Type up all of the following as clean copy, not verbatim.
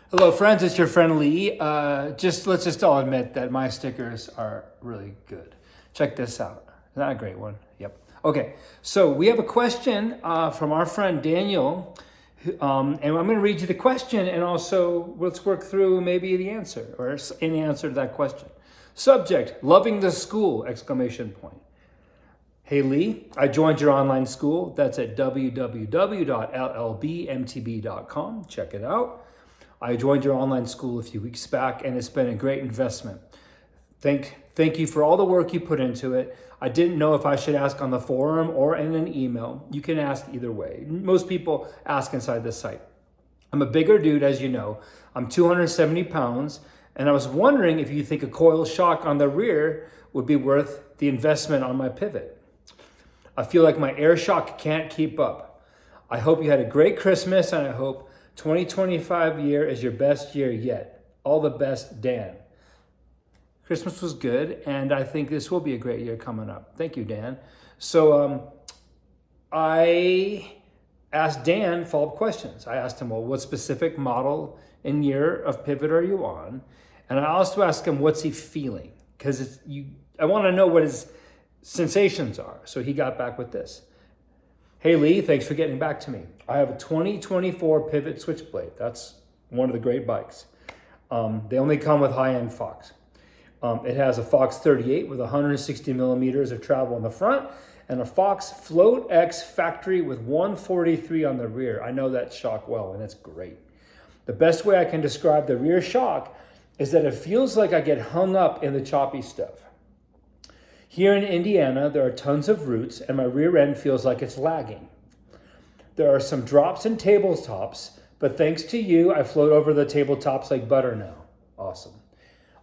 Hello, friends. It's your friend Lee. Let's just all admit that my stickers are really good. Check this out. Isn't that a great one? Yep. Okay. So we have a question from our friend Daniel, and I'm going to read you the question, and also let's work through maybe the answer or any answer to that question. Subject: loving the school! Exclamation point. Hey Lee, I joined your online school. That's at www.llbmtb.com. Check it out. I joined your online school a few weeks back, and it's been a great investment. Thank you for all the work you put into it. I didn't know if I should ask on the forum or in an email. You can ask either way. Most people ask inside the site. I'm a bigger dude, as you know. I'm 270 pounds, and I was wondering if you think a coil shock on the rear would be worth the investment on my pivot. I feel like my air shock can't keep up. I hope you had a great Christmas, and I hope 2025 year is your best year yet. All the best, Dan. Christmas was good, and I think this will be a great year coming up. Thank you, Dan. So I asked Dan follow-up questions. I asked him, well, what specific model and year of pivot are you on? And I also asked him, what's he feeling? Because I want to know what his sensations are. So he got back with this. Hey Lee, thanks for getting back to me. I have a 2024 Pivot Switchblade. That's one of the great bikes. They only come with high-end Fox. It has a Fox 38 with 160 millimeters of travel on the front and a Fox Float X factory with 143 on the rear. I know that shock well, and it's great. The best way I can describe the rear shock is that it feels like I get hung up in the choppy stuff. Here in Indiana, there are tons of roots, and my rear end feels like it's lagging. There are some drops and tabletops, but thanks to you, I float over the tabletops like butter now. Awesome.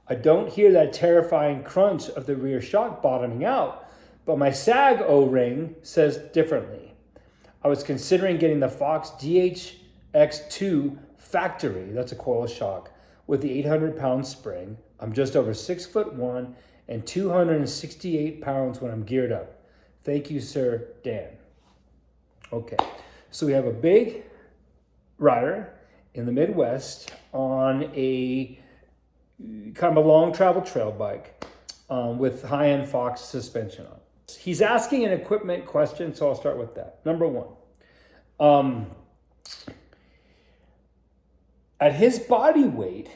I don't hear that terrifying crunch of the rear shock bottoming out, but my sag O-ring says differently. I was considering getting the Fox DHX2 factory, that's a coil shock, with the 800-pound spring. I'm just over 6'1" and 268 pounds when I'm geared up. Thank you, sir, Dan. Okay, so we have a big rider in the Midwest on a kind of a long travel trail bike with high-end Fox suspension on. He's asking an equipment question, so I'll start with that. Number one, at his body weight,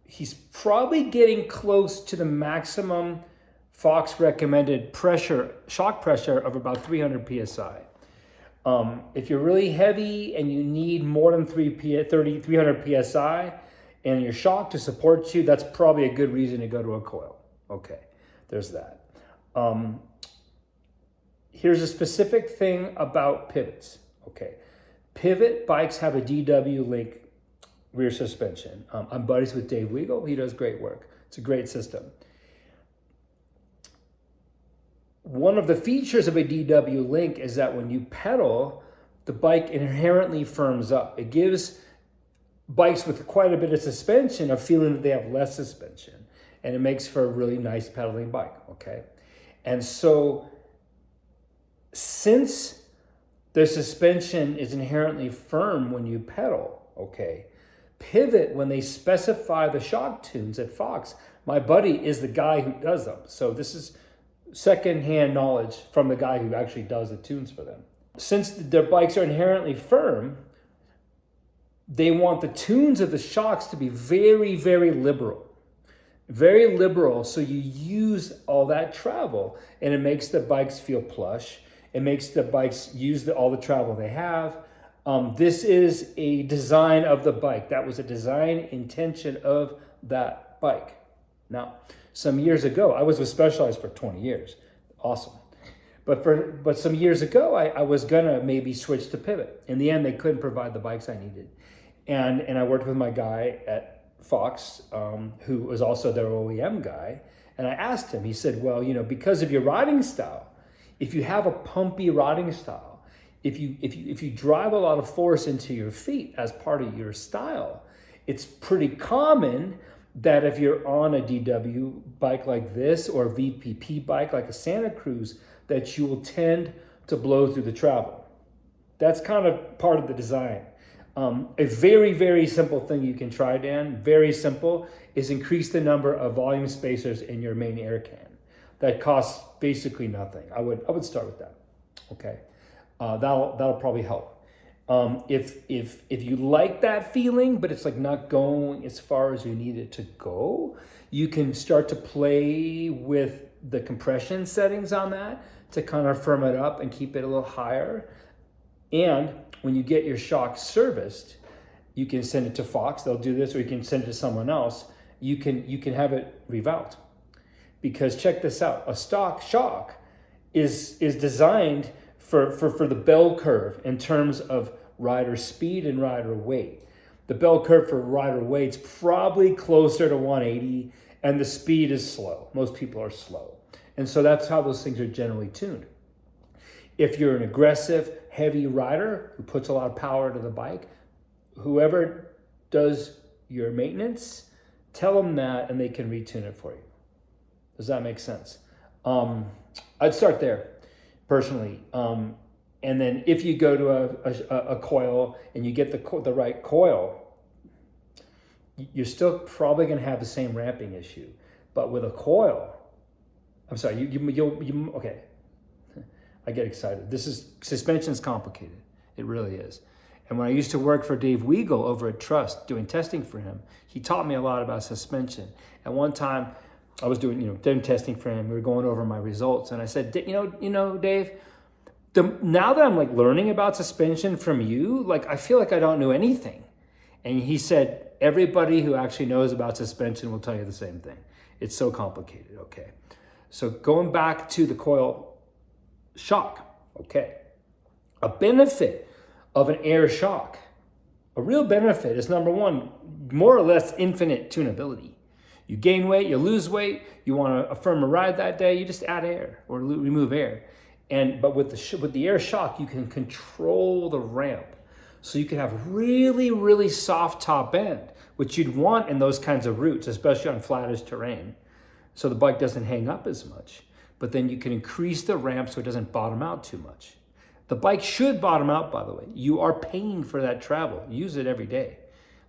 he's probably getting close to the maximum Fox recommended shock pressure of about 300 PSI. If you're really heavy and you need more than 300 PSI and your shock to support you, that's probably a good reason to go to a coil. Okay, there's that. Here's a specific thing about pivots. Okay, pivot bikes have a DW Link rear suspension. I'm buddies with Dave Weigel. He does great work. It's a great system. One of the features of a DW Link is that when you pedal, the bike inherently firms up. It gives bikes with quite a bit of suspension a feeling that they have less suspension, and it makes for a really nice pedaling bike, okay? And so since the suspension is inherently firm when you pedal, okay, Pivot, when they specify the shock tunes at Fox, my buddy is the guy who does them. So this is secondhand knowledge from the guy who actually does the tunes for them. Since their bikes are inherently firm, they want the tunes of the shocks to be very, very liberal. Very liberal, so you use all that travel, and it makes the bikes feel plush. It makes the bikes use all the travel they have. This is a design of the bike. That was a design intention of that bike. Now, some years ago, I was with Specialized for 20 years. Awesome. But some years ago, I was gonna maybe switch to Pivot. In the end, they couldn't provide the bikes I needed. And I worked with my guy at Fox, who was also their OEM guy. And I asked him, he said, well, because of your riding style, if you have a pumpy riding style, if you drive a lot of force into your feet as part of your style, it's pretty common that if you're on a DW bike like this or a VPP bike like a Santa Cruz, that you will tend to blow through the travel. That's kind of part of the design. A very, very simple thing you can try, Dan, very simple, is increase the number of volume spacers in your main air can. That costs basically nothing. I would start with that. Okay, that'll probably help. If you like that feeling, but it's like not going as far as you need it to go, you can start to play with the compression settings on that to kind of firm it up and keep it a little higher. And when you get your shock serviced, you can send it to Fox. They'll do this, or you can send it to someone else. You can have it revalved. Because check this out, a stock shock is designed for the bell curve in terms of rider speed and rider weight. The bell curve for rider weight's probably closer to 180, and the speed is slow. Most people are slow. And so that's how those things are generally tuned. If you're an aggressive, heavy rider who puts a lot of power to the bike, whoever does your maintenance, tell them that and they can retune it for you. Does that make sense? I'd start there, personally. And then if you go to a coil and you get the right coil, you're still probably going to have the same ramping issue. But with a coil, I'm sorry, you okay. I get excited. Suspension's complicated. It really is. And when I used to work for Dave Weigel over at Trust doing testing for him, he taught me a lot about suspension. And one time I was doing testing for him. We were going over my results, and I said, Dave, now that I'm like learning about suspension from you, like I feel like I don't know anything. And he said, everybody who actually knows about suspension will tell you the same thing. It's so complicated. Okay. So going back to the coil shock, okay. A benefit of an air shock, a real benefit is, number one, more or less infinite tunability. You gain weight, you lose weight, you want to affirm a ride that day, you just add air or remove air. But with the air shock, you can control the ramp. So you can have really, really soft top end, which you'd want in those kinds of routes, especially on flattish terrain. So the bike doesn't hang up as much. But then you can increase the ramp so it doesn't bottom out too much. The bike should bottom out, by the way. You are paying for that travel. Use it every day.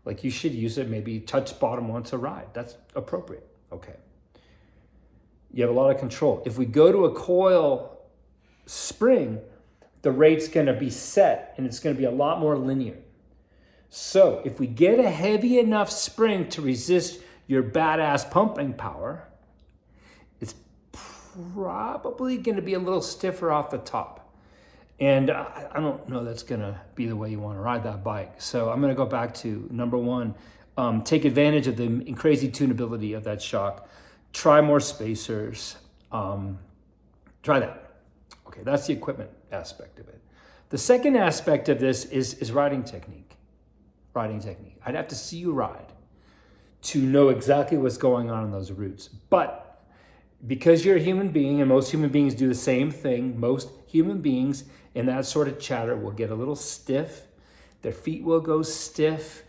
Like you should use it, maybe touch bottom once a ride. That's appropriate. Okay. You have a lot of control. If we go to a coil spring, the rate's going to be set and it's going to be a lot more linear. So if we get a heavy enough spring to resist your badass pumping power, it's probably going to be a little stiffer off the top. And I don't know that's going to be the way you want to ride that bike. So I'm going to go back to number one, take advantage of the crazy tunability of that shock. Try more spacers. Try that. Okay, that's the equipment aspect of it. The second aspect of this is riding technique. Riding technique. I'd have to see you ride to know exactly what's going on in those routes. But because you're a human being, and most human beings do the same thing, most human beings in that sort of chatter will get a little stiff. Their feet will go stiff,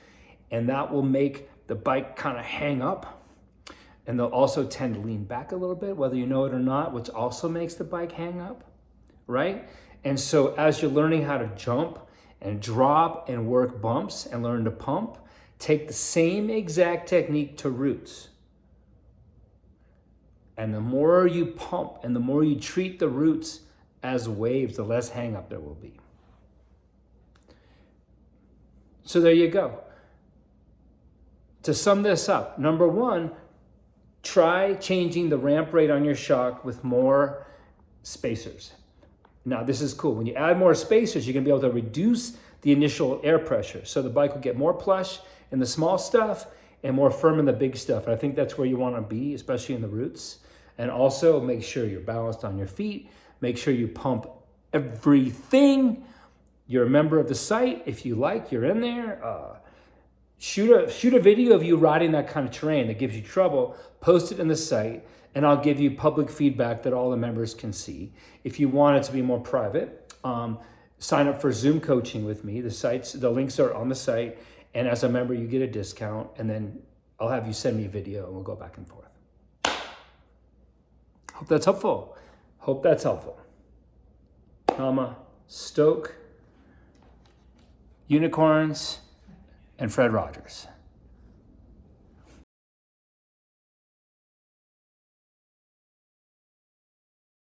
and that will make the bike kind of hang up. And they'll also tend to lean back a little bit, whether you know it or not, which also makes the bike hang up, right? And so as you're learning how to jump and drop and work bumps and learn to pump, take the same exact technique to routes. And the more you pump and the more you treat the routes as waves, the less hang up there will be. So there you go. To sum this up, number one, try changing the ramp rate on your shock with more spacers. Now, this is cool. When you add more spacers, you're going to be able to reduce the initial air pressure. So the bike will get more plush in the small stuff and more firm in the big stuff. And I think that's where you want to be, especially in the routes. And also make sure you're balanced on your feet. Make sure you pump everything. You're a member of the site. If you like, you're in there. Shoot a video of you riding that kind of terrain that gives you trouble. Post it in the site. And I'll give you public feedback that all the members can see. If you want it to be more private, sign up for Zoom coaching with me. The links are on the site. And as a member, you get a discount. And then I'll have you send me a video and we'll go back and forth. Hope that's helpful. Stoke, unicorns, and Fred Rogers.